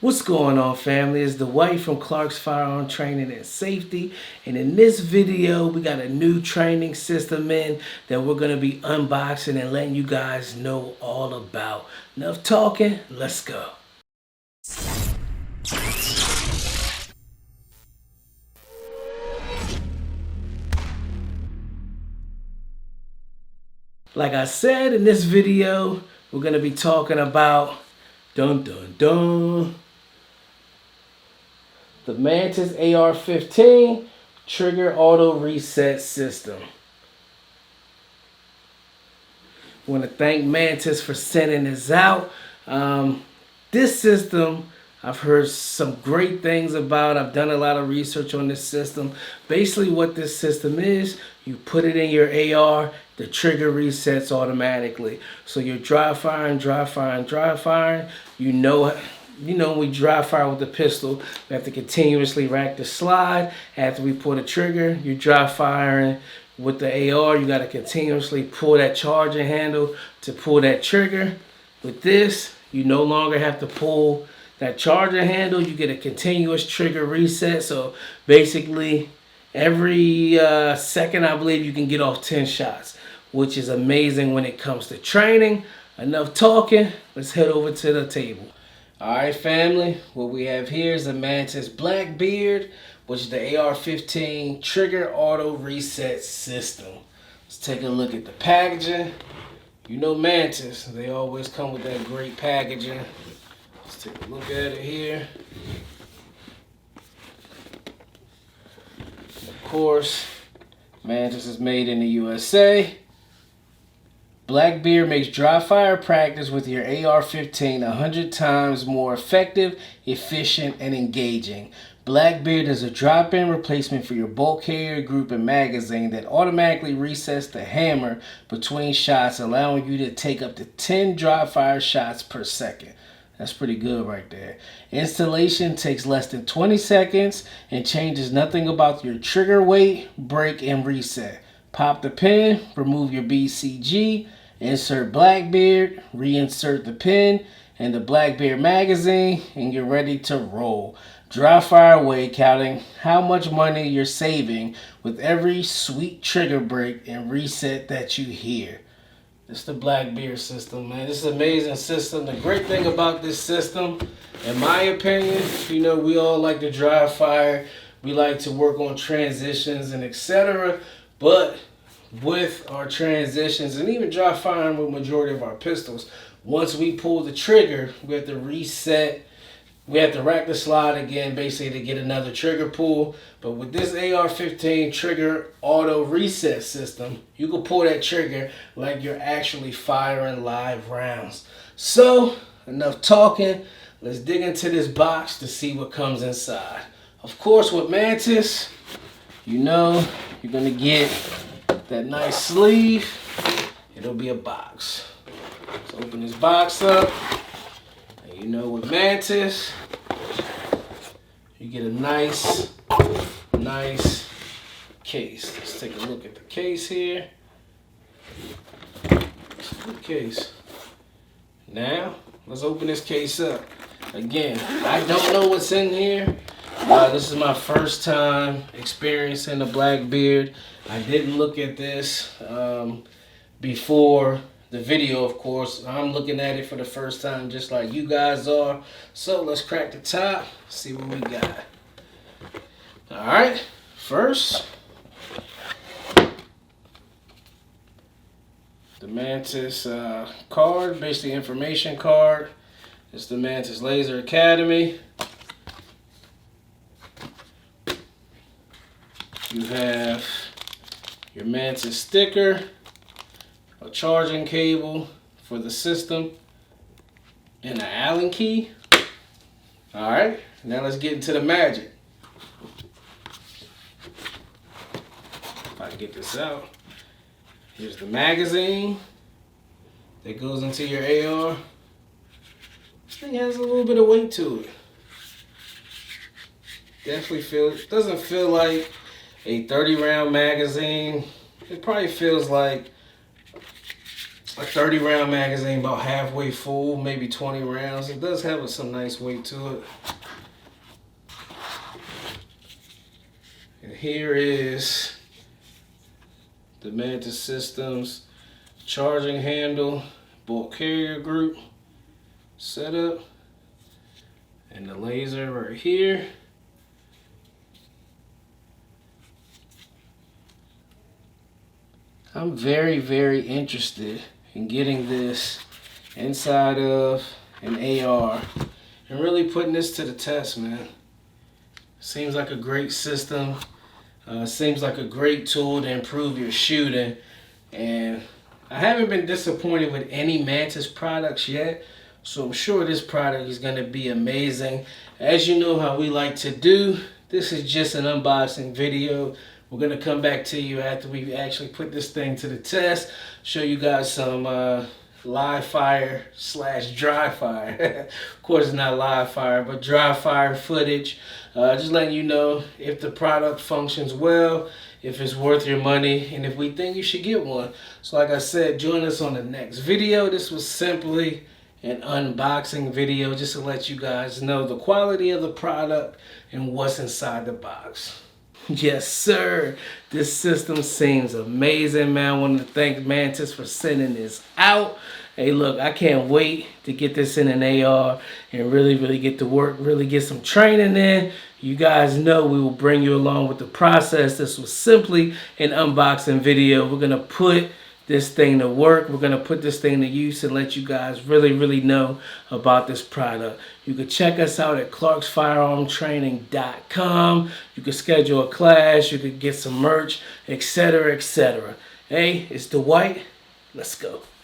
What's going on, family? It's the wife from Clark's Firearm Training and Safety, and in this video we got a new training system in that we're going to be unboxing and letting you guys know all about. Enough talking, let's go. Like I said, in this video we're going to be talking about the Mantis AR-15 Trigger Auto-Reset System. I want to thank Mantis for sending this out. This system, I've heard some great things about. I've done a lot of research on this system. Basically what this system is, you put it in your AR, the trigger resets automatically. So you're dry firing. You know, we dry fire with the pistol, we have to continuously rack the slide. After we pull the trigger, you're dry firing. With the AR, you got to continuously pull that charging handle to pull that trigger. With this, you no longer have to pull that charging handle. You get a continuous trigger reset. So basically, every second, I believe you can get off 10 shots, which is amazing when it comes to training. Enough talking, let's head over to the table. Alright, family, what we have here is the Mantis Blackbeard, which is the AR-15 Trigger Auto Reset System. Let's take a look at the packaging. You know Mantis, they always come with that great packaging. Let's take a look at it here. Of course, Mantis is made in the USA. Blackbeard makes dry fire practice with your AR-15 100 times more effective, efficient, and engaging. Blackbeard is a drop-in replacement for your bolt carrier, group, and magazine that automatically resets the hammer between shots, allowing you to take up to 10 dry fire shots per second. That's pretty good right there. Installation takes less than 20 seconds and changes nothing about your trigger weight, break, and reset. Pop the pin, remove your BCG, insert Blackbeard, reinsert the pin and the Blackbeard magazine, and you're ready to roll. Dry fire away, counting how much money you're saving with every sweet trigger break and reset that you hear. It's the Blackbeard system, man. This is an amazing system. The great thing about this system, in my opinion, you know, we all like to dry fire. We like to work on transitions and etc. But with our transitions and even dry firing with majority of our pistols, once we pull the trigger, we have to reset. We have to rack the slide again, basically, to get another trigger pull. But with this AR-15 Trigger Auto Reset System, you can pull that trigger like you're actually firing live rounds. So, enough talking. Let's dig into this box to see what comes inside. Of course, with Mantis, you know, you're going to get that nice sleeve. It'll be a box. Let's open this box up. And you know, with Mantis, you get a nice case. Let's take a look at the case here. It's a good case. Now, let's open this case up. Again, I don't know what's in here. This is my first time experiencing the Blackbeard. I didn't look at this before the video, of course. I'm looking at it for the first time just like you guys are. So let's crack the top, see what we got. Alright, first, the Mantis card, basically information card. It's the Mantis Laser Academy. You have your Mantis sticker, a charging cable for the system, and an Allen key. Alright, now let's get into the magic. If I can get this out. Here's the magazine that goes into your AR. This thing has a little bit of weight to it. Definitely doesn't feel like a 30-round magazine. It probably feels like a 30 round magazine, about halfway full, maybe 20 rounds. It does have some nice weight to it. And here is the Mantis Systems charging handle, bulk carrier group setup, and the laser right here. I'm very, very interested in getting this inside of an AR and really putting this to the test, man. Seems like a great system. Seems like a great tool to improve your shooting. And I haven't been disappointed with any Mantis products yet, so I'm sure this product is going to be amazing. As you know how we like to do, this is just an unboxing video. We're going to come back to you after we actually put this thing to the test, show you guys some live fire / dry fire. Of course it's not live fire, but dry fire footage. Just letting you know if the product functions well, if it's worth your money, and if we think you should get one. So like I said, join us on the next video. This was simply an unboxing video just to let you guys know the quality of the product and what's inside the box. Yes, sir. This system seems amazing, man. I want to thank Mantis for sending this out. Hey, look, I can't wait to get this in an AR and really get to work, really get some training in. You guys know we will bring you along with the process. This was simply an unboxing video. We're going to put this thing to work. We're going to put this thing to use and let you guys really know about this product. You can check us out at clarksfirearmtraining.com. You can schedule a class. You can get some merch, etc. Hey, it's Dwight. Let's go.